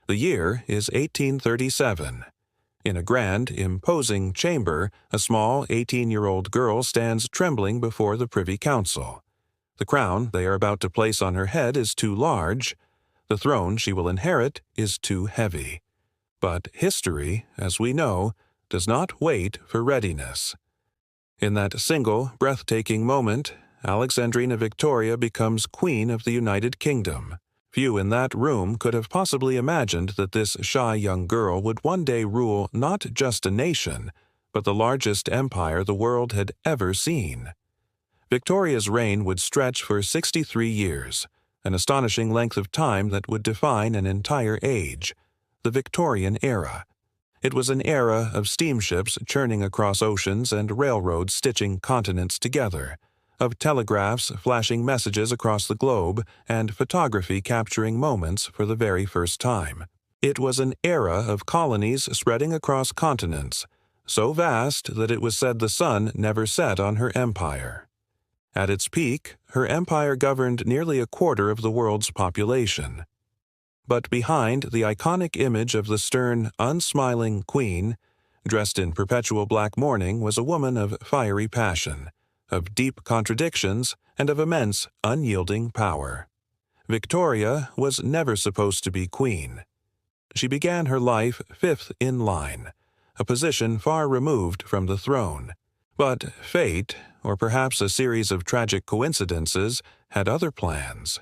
The year is 1837. In a grand, imposing chamber, a small 18-year-old girl stands trembling before the Privy Council. The crown they are about to place on her head is too large. The throne she will inherit is too heavy. But history, as we know, does not wait for readiness. In that single, breathtaking moment, Alexandrina Victoria becomes Queen of the United Kingdom. Few in that room could have possibly imagined that this shy young girl would one day rule not just a nation, but the largest empire the world had ever seen. Victoria's reign would stretch for 63 years, an astonishing length of time that would define an entire age, the Victorian era. It was an era of steamships churning across oceans and railroads stitching continents together, of telegraphs flashing messages across the globe and photography capturing moments for the very first time. It was an era of colonies spreading across continents, so vast that it was said the sun never set on her empire. At its peak, her empire governed nearly a quarter of the world's population. But behind the iconic image of the stern, unsmiling queen, dressed in perpetual black mourning, was a woman of fiery passion, of deep contradictions, and of immense, unyielding power. Victoria was never supposed to be queen. She began her life fifth in line, a position far removed from the throne. But fate, or perhaps a series of tragic coincidences, had other plans.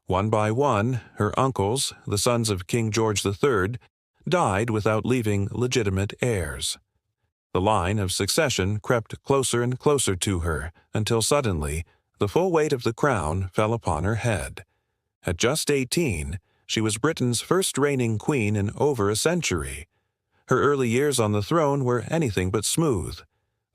One by one, her uncles, the sons of King George III, died without leaving legitimate heirs. The line of succession crept closer and closer to her, until suddenly the full weight of the crown fell upon her head. At just 18, she was Britain's first reigning queen in over a century. Her early years on the throne were anything but smooth.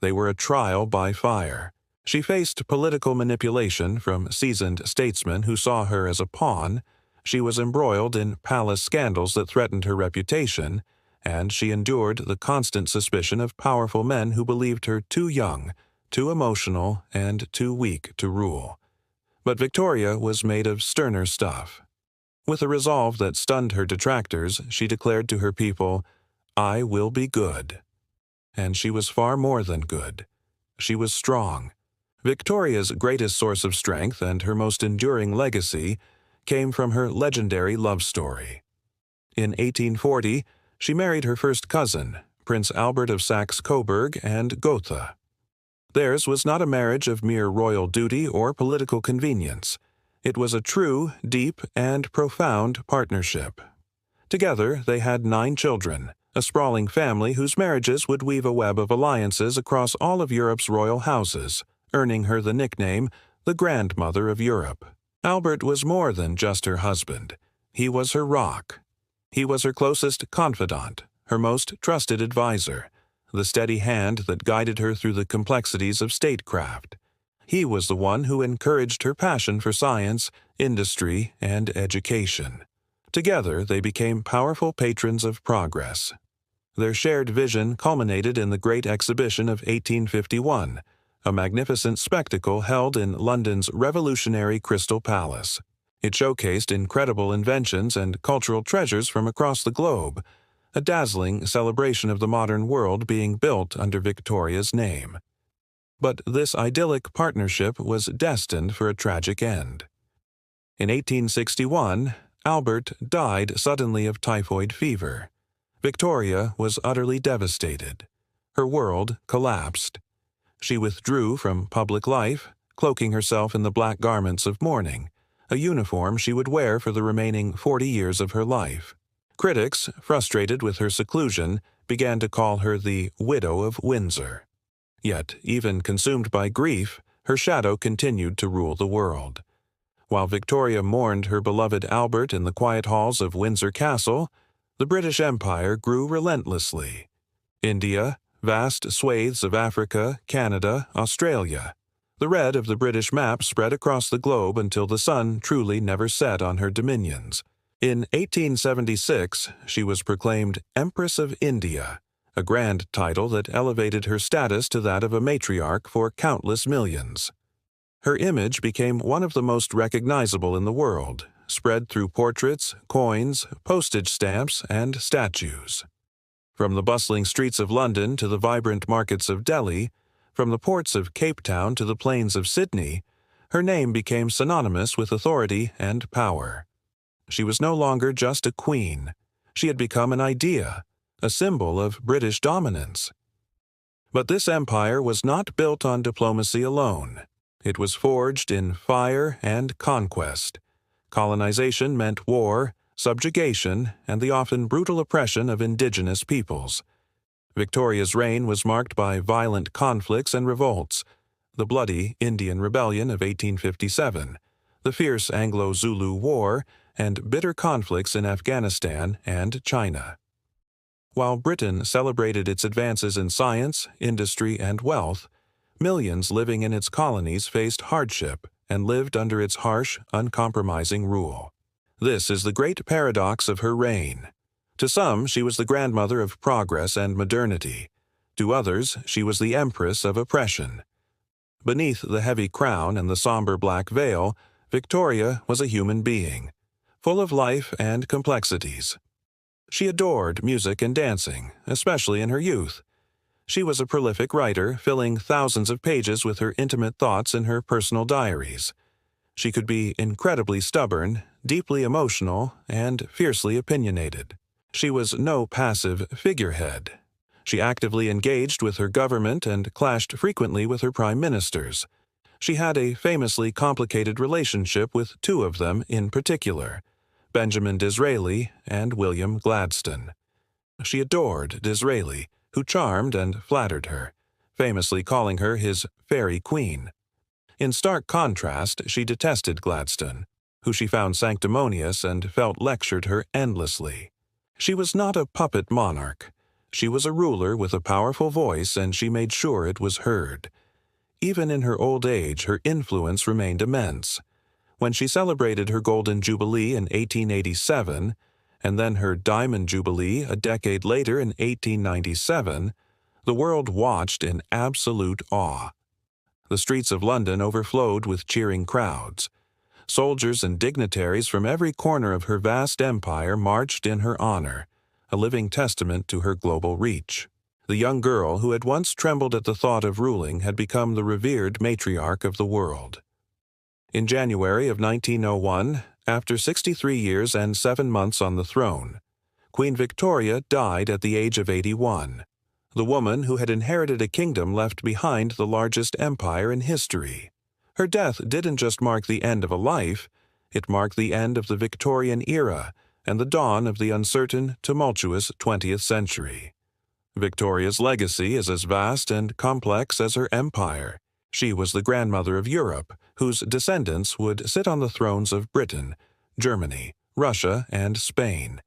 They were a trial by fire. She faced political manipulation from seasoned statesmen who saw her as a pawn. She was embroiled in palace scandals that threatened her reputation, and she endured the constant suspicion of powerful men who believed her too young, too emotional, and too weak to rule. But Victoria was made of sterner stuff. With a resolve that stunned her detractors, she declared to her people, "I will be good." And she was far more than good. She was strong. Victoria's greatest source of strength and her most enduring legacy came from her legendary love story. In 1840, she married her first cousin, Prince Albert of Saxe-Coburg and Gotha. Theirs was not a marriage of mere royal duty or political convenience. It was a true, deep, and profound partnership. Together, they had 9 children, a sprawling family whose marriages would weave a web of alliances across all of Europe's royal houses, earning her the nickname, the Grandmother of Europe. Albert was more than just her husband. He was her rock. He was her closest confidant, her most trusted advisor, the steady hand that guided her through the complexities of statecraft. He was the one who encouraged her passion for science, industry, and education. Together, they became powerful patrons of progress. Their shared vision culminated in the Great Exhibition of 1851, a magnificent spectacle held in London's revolutionary Crystal Palace. It showcased incredible inventions and cultural treasures from across the globe, a dazzling celebration of the modern world being built under Victoria's name. But this idyllic partnership was destined for a tragic end. In 1861, Albert died suddenly of typhoid fever. Victoria was utterly devastated. Her world collapsed. She withdrew from public life, cloaking herself in the black garments of mourning, a uniform she would wear for the remaining 40 years of her life. Critics, frustrated with her seclusion, began to call her the Widow of Windsor. Yet, even consumed by grief, her shadow continued to rule the world. While Victoria mourned her beloved Albert in the quiet halls of Windsor Castle, the British Empire grew relentlessly. India, vast swathes of Africa, Canada, Australia. The red of the British map spread across the globe until the sun truly never set on her dominions. In 1876, she was proclaimed Empress of India, a grand title that elevated her status to that of a matriarch for countless millions. Her image became one of the most recognizable in the world, spread through portraits, coins, postage stamps, and statues. From the bustling streets of London to the vibrant markets of Delhi, from the ports of Cape Town to the plains of Sydney, her name became synonymous with authority and power. She was no longer just a queen. She had become an idea, a symbol of British dominance. But this empire was not built on diplomacy alone. It was forged in fire and conquest. Colonization meant war, subjugation, and the often brutal oppression of indigenous peoples. Victoria's reign was marked by violent conflicts and revolts: the bloody Indian Rebellion of 1857, the fierce Anglo-Zulu War, and bitter conflicts in Afghanistan and China. While Britain celebrated its advances in science, industry, and wealth, millions living in its colonies faced hardship and lived under its harsh, uncompromising rule. This is the great paradox of her reign. To some, she was the grandmother of progress and modernity. To others, she was the empress of oppression. Beneath the heavy crown and the somber black veil, Victoria was a human being, full of life and complexities. She adored music and dancing, especially in her youth. She was a prolific writer, filling thousands of pages with her intimate thoughts in her personal diaries. She could be incredibly stubborn, deeply emotional, and fiercely opinionated. She was no passive figurehead. She actively engaged with her government and clashed frequently with her prime ministers. She had a famously complicated relationship with two of them in particular: Benjamin Disraeli and William Gladstone. She adored Disraeli, who charmed and flattered her, famously calling her his fairy queen. In stark contrast, she detested Gladstone, who she found sanctimonious and felt lectured her endlessly. She was not a puppet monarch. She was a ruler with a powerful voice, and she made sure it was heard. Even in her old age, her influence remained immense. When she celebrated her Golden Jubilee in 1887, and then her Diamond Jubilee a decade later in 1897, the world watched in absolute awe. The streets of London overflowed with cheering crowds. Soldiers and dignitaries from every corner of her vast empire marched in her honor, a living testament to her global reach. The young girl who had once trembled at the thought of ruling had become the revered matriarch of the world. In January of 1901, after 63 years and 7 months on the throne, Queen Victoria died at the age of 81. The woman who had inherited a kingdom left behind the largest empire in history. Her death didn't just mark the end of a life, it marked the end of the Victorian era and the dawn of the uncertain, tumultuous 20th century. Victoria's legacy is as vast and complex as her empire. She was the grandmother of Europe, whose descendants would sit on the thrones of Britain, Germany, Russia, and Spain,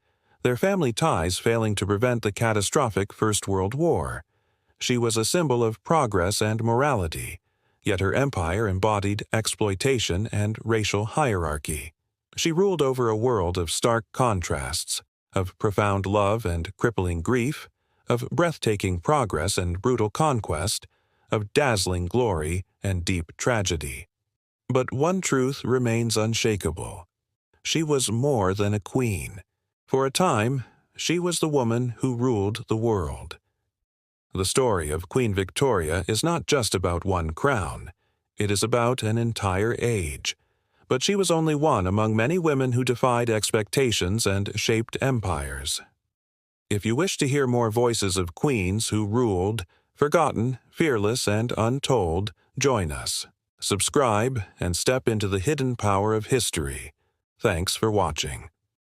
their family ties failing to prevent the catastrophic First World War. She was a symbol of progress and morality, yet her empire embodied exploitation and racial hierarchy. She ruled over a world of stark contrasts, of profound love and crippling grief, of breathtaking progress and brutal conquest, of dazzling glory and deep tragedy. But one truth remains unshakable. She was more than a queen. For a time, she was the woman who ruled the world. The story of Queen Victoria is not just about one crown. It is about an entire age. But she was only one among many women who defied expectations and shaped empires. If you wish to hear more voices of queens who ruled, forgotten, fearless, and untold, join us. Subscribe and step into the hidden power of history. Thanks for watching.